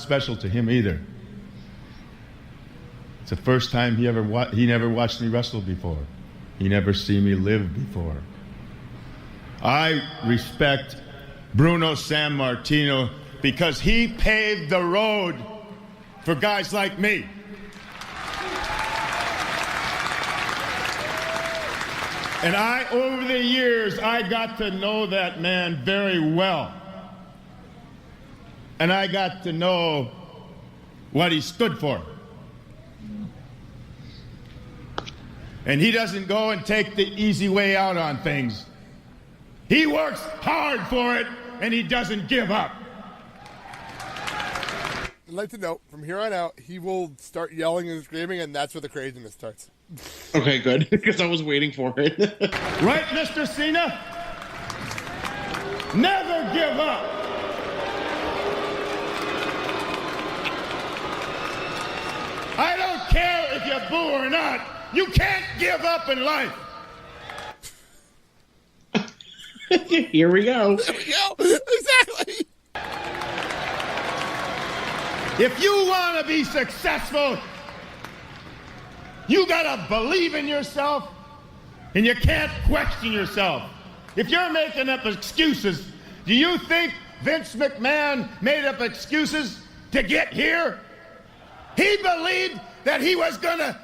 special to him either. It's the first time he never watched me wrestle before. He never seen me live before. I respect Bruno Sammartino because he paved the road for guys like me. And over the years, I got to know that man very well. And I got to know what he stood for. And he doesn't go and take the easy way out on things. He works hard for it, and he doesn't give up. I'd like to note, from here on out, he will start yelling and screaming, and that's where the craziness starts. Okay, good, because I was waiting for it. Right, Mr. Cena? Never give up. I don't care if you boo or not. You can't give up in life. Here we go. There we go. Exactly. If you want to be successful, you got to believe in yourself, and you can't question yourself. If you're making up excuses, do you think Vince McMahon made up excuses to get here? He believed that he was going to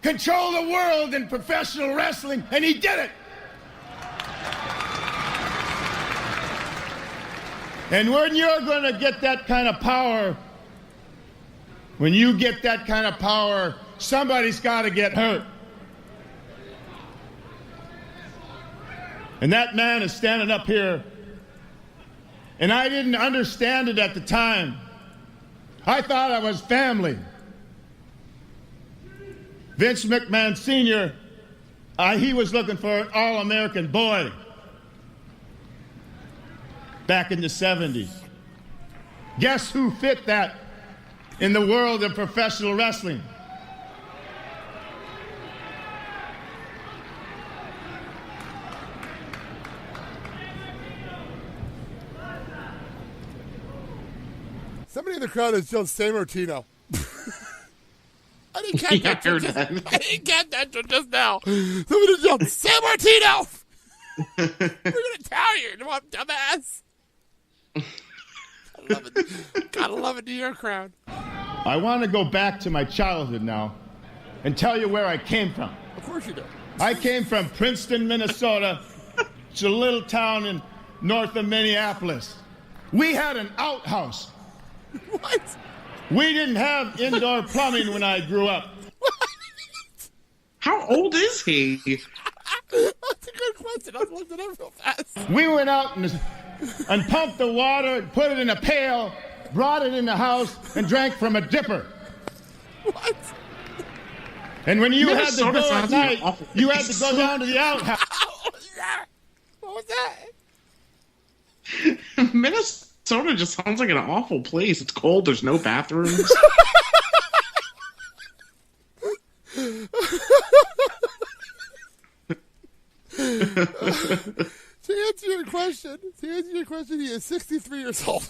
control the world in professional wrestling, and he did it. And when you're going to get that kind of power, when you get that kind of power, somebody's got to get hurt. And that man is standing up here, and I didn't understand it at the time. I thought I was family. Vince McMahon Sr., he was looking for an all-American boy back in the 70s. Guess who fit that in the world of professional wrestling? Somebody in the crowd has yelled Sammartino. I didn't catch that. I didn't get that till just now. Somebody just yelled Sammartino. We're gonna tell you, dumbass. I love it. Gotta love a New York crowd. I want to go back to my childhood now and tell you where I came from. Of course you do. I came from Princeton, Minnesota. It's a little town in north of Minneapolis. We had an outhouse. What? We didn't have indoor plumbing when I grew up. What? How old is he? That's a good question. I looked it up real fast. We went out and pumped the water, put it in a pail, brought it in the house, and drank from a dipper. What? And when you Minnesota had to go at night, awful. you had to go down to the outhouse. What was that? Minnesota just sounds like an awful place. It's cold. There's no bathrooms. To answer your question, he is 63 years old.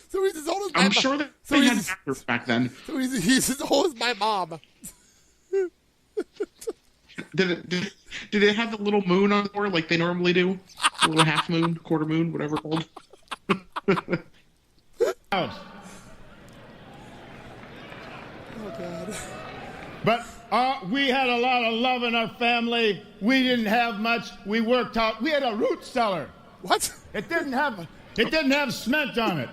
So he's as old as my mom. I'm sure that they had bathrooms back then. So he's as old as my mom. Did it have the little moon on the door like they normally do? A little half moon, quarter moon, whatever it's called. Oh, God. But we had a lot of love in our family. We didn't have much. We worked out. We had a root cellar. What? It didn't have cement on it.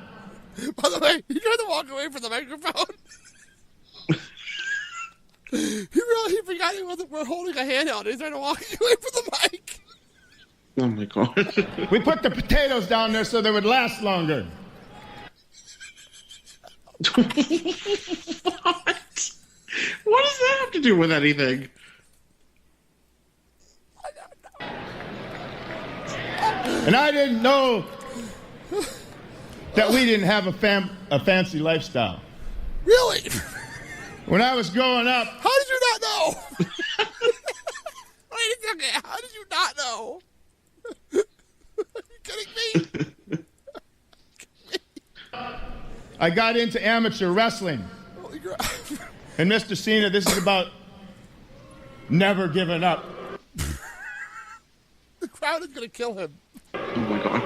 By the way, he tried to walk away from the microphone. He forgot we're holding a handheld. He's trying to walk away from the mic. Oh my God. We put the potatoes down there so they would last longer. What? What does that have to do with anything? And I didn't know that we didn't have a fancy lifestyle. Really? When I was growing up... How did you not know? Wait a second. How did you not know? Are you kidding me? I got into amateur wrestling. Holy crap. And Mr. Cena, this is about never giving up. The crowd is going to kill him. Oh my god.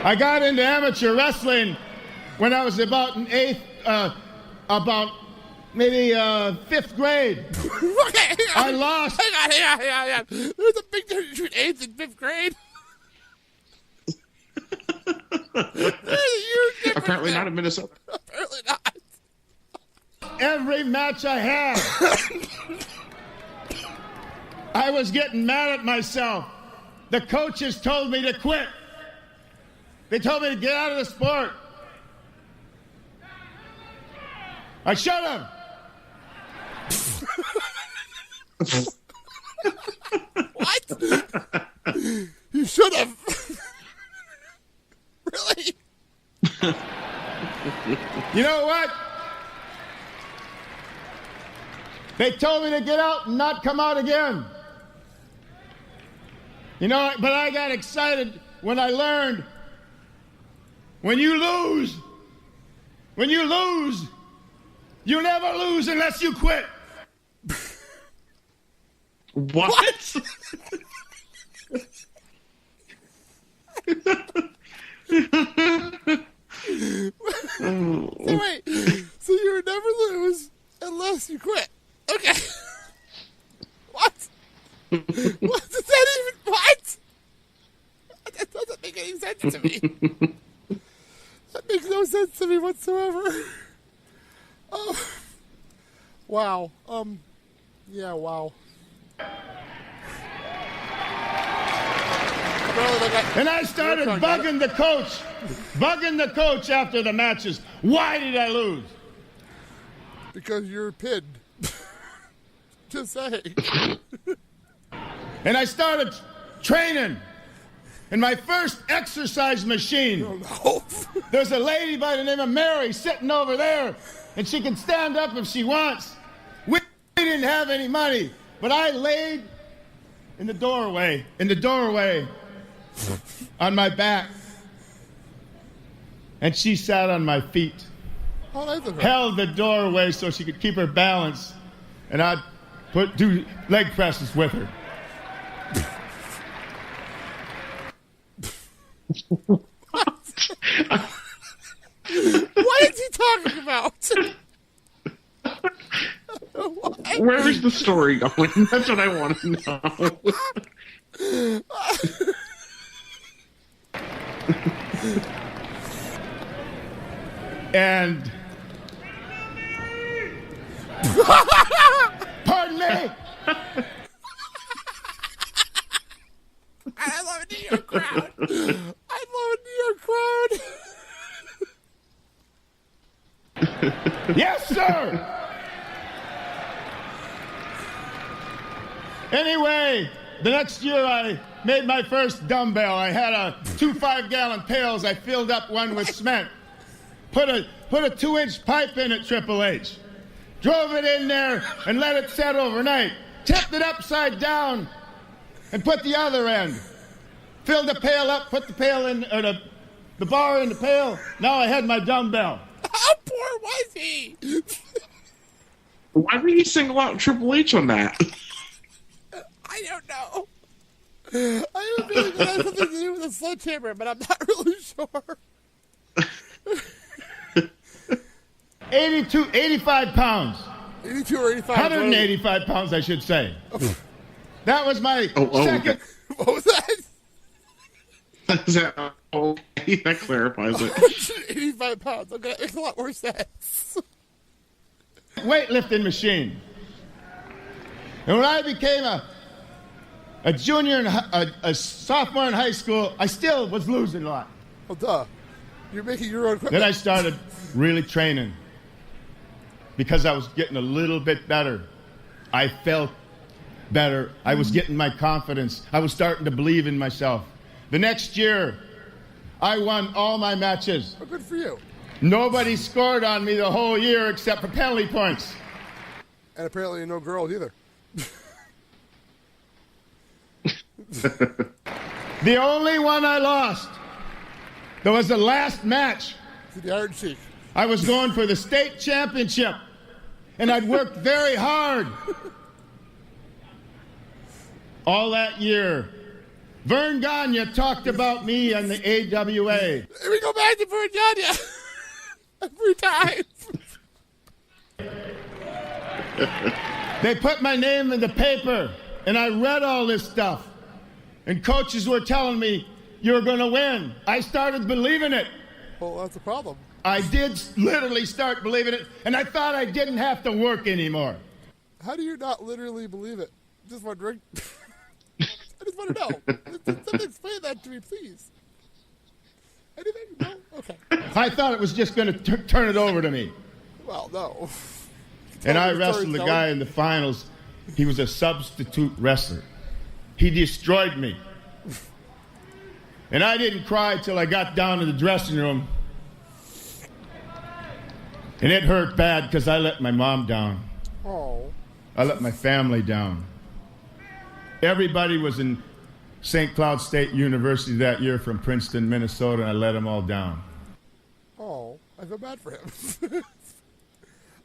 I got into amateur wrestling when I was about maybe 5th grade. Okay, I lost. Hang on. There's a big difference between 8th and 5th grade. There's a huge difference. Apparently not in Minnesota. Apparently not. Every match I had, I was getting mad at myself. The coaches told me to quit. They told me to get out of the sport. I should have. What? You should have. Really? You know what? They told me to get out and not come out again. You know, but I got excited when I learned when you lose, you never lose unless you quit. What? So wait, so you would never lose unless you quit. Okay. What? What does that even, what? That doesn't make any sense to me. That makes no sense to me whatsoever. Oh. Wow. Yeah, wow. And I started bugging the coach after the matches. Why did I lose? Because you're pinned. Just saying. And I started training in my first exercise machine. Oh, no. There's a lady by the name of Mary sitting over there, and she can stand up if she wants. We didn't have any money, but I laid in the doorway on my back, and she sat on my feet, Oh, that's a held the doorway so she could keep her balance, and I'd do leg presses with her. What is he talking about? Where is the story going? That's what I want to know. And pardon me. I love a New York crowd. I love a New York crowd. Yes, sir. Anyway, the next year I made my first dumbbell. I had 2 5-gallon pails. I filled up one with cement. Put a 2-inch pipe in at Triple H. Drove it in there and let it set overnight. Tipped it upside down and put the other end. Filled the pail up, put the pail in, or the bar in the pail. Now I had my dumbbell. How poor was he? Why did he single out Triple H on that? I don't know. I have a feeling that has something to do with a sledgehammer, but I'm not really sure. 85 pounds. 82 or 85. 185 pounds, I should say. That was my second. Okay. What was that? That clarifies it. 85 pounds. Okay, that makes a lot more sense. Weightlifting machine. And when I became a junior and a sophomore in high school, I still was losing a lot. Oh, duh. You're making your own equipment. Then I started really training because I was getting a little bit better. I felt better. I was getting my confidence. I was starting to believe in myself. The next year, I won all my matches. Oh, good for you. Nobody scored on me the whole year except for penalty points. And apparently no girls either. The only one I lost There was the last match. To the Iron Sheik. I was going for the state championship, and I'd worked very hard all that year. Vern Gagne talked about me on the AWA. Here we go back to Vern Gagne. Every time. They put my name in the paper, and I read all this stuff. And coaches were telling me, you're going to win. I started believing it. Well, that's a problem. I did literally start believing it, and I thought I didn't have to work anymore. How do you not literally believe it? Just wondering. I just want to know. Somebody explain that to me, please. Anything? No? Okay. I thought it was just going to turn it over to me. Well, no. And I wrestled the guy in the finals. He was a substitute wrestler. He destroyed me. And I didn't cry till I got down to the dressing room. And it hurt bad because I let my mom down. Oh. I let my family down. Everybody was in St. Cloud State University that year from Princeton, Minnesota, and I let them all down. Oh, I feel bad for him.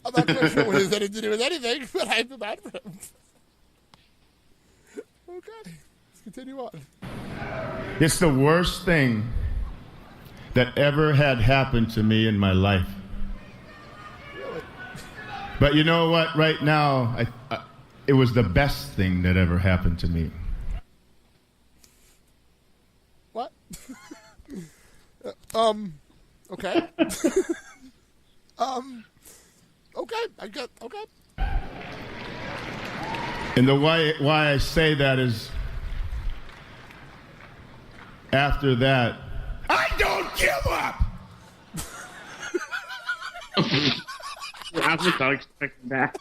I'm not quite sure what it has anything to do with anything, but I feel bad for him. Okay, let's continue on. It's the worst thing that ever had happened to me in my life. Really? But you know what? Right now, it was the best thing that ever happened to me. What? Okay. Okay, okay. And the why I say that is, after that, I don't give up! I was not expecting that.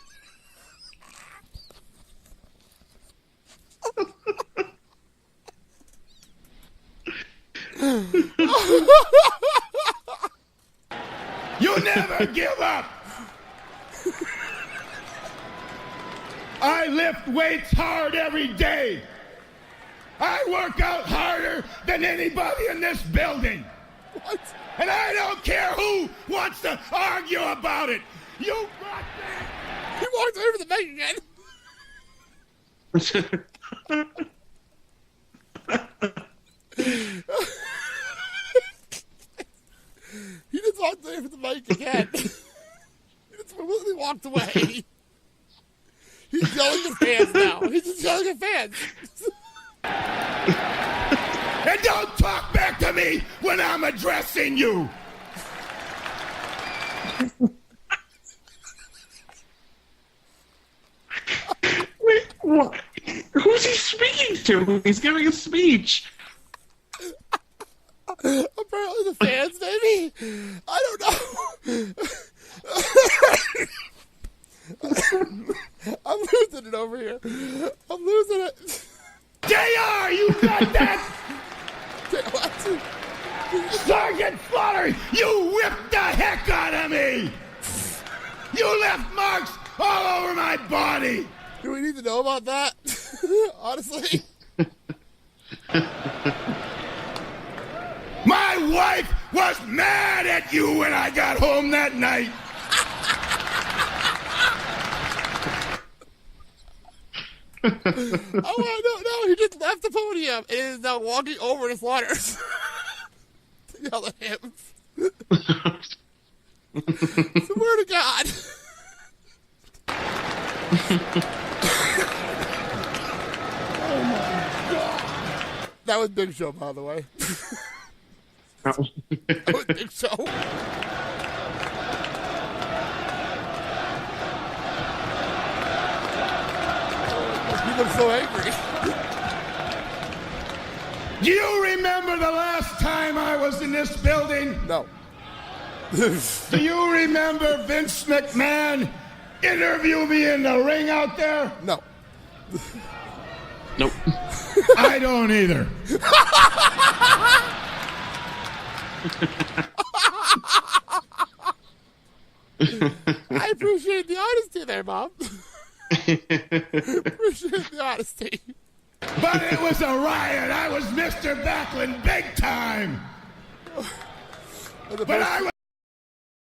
You never give up! I lift weights hard every day. I work out harder than anybody in this building. What? And I don't care who wants to argue about it. You got that? He walked over the mic again. He just walked over the mic again. He just completely walked away. He's yelling at fans now. He's just yelling at fans. And don't talk back to me when I'm addressing you. Wait, what? Who's he speaking to? He's giving a speech. Apparently the fans, maybe? I don't know. I'm losing it over here. I'm losing it. JR, you got that? What? Sergeant Slaughter, you whipped the heck out of me. You left marks all over my body. Do we need to know about that? Honestly. My wife was mad at you when I got home that night. Oh, no, he just left the podium and is now walking over to Slaughter's to yell at him. Swear to God. Oh my God. That was Big Show, by the way. That was Big Show. I'm so angry. Do you remember the last time I was in this building? No. Do you remember Vince McMahon interview me in the ring out there? No. Nope. I don't either. I appreciate the honesty there, Bob. Appreciate the honesty. But it was a riot. I was Mr. Backlund big time. But I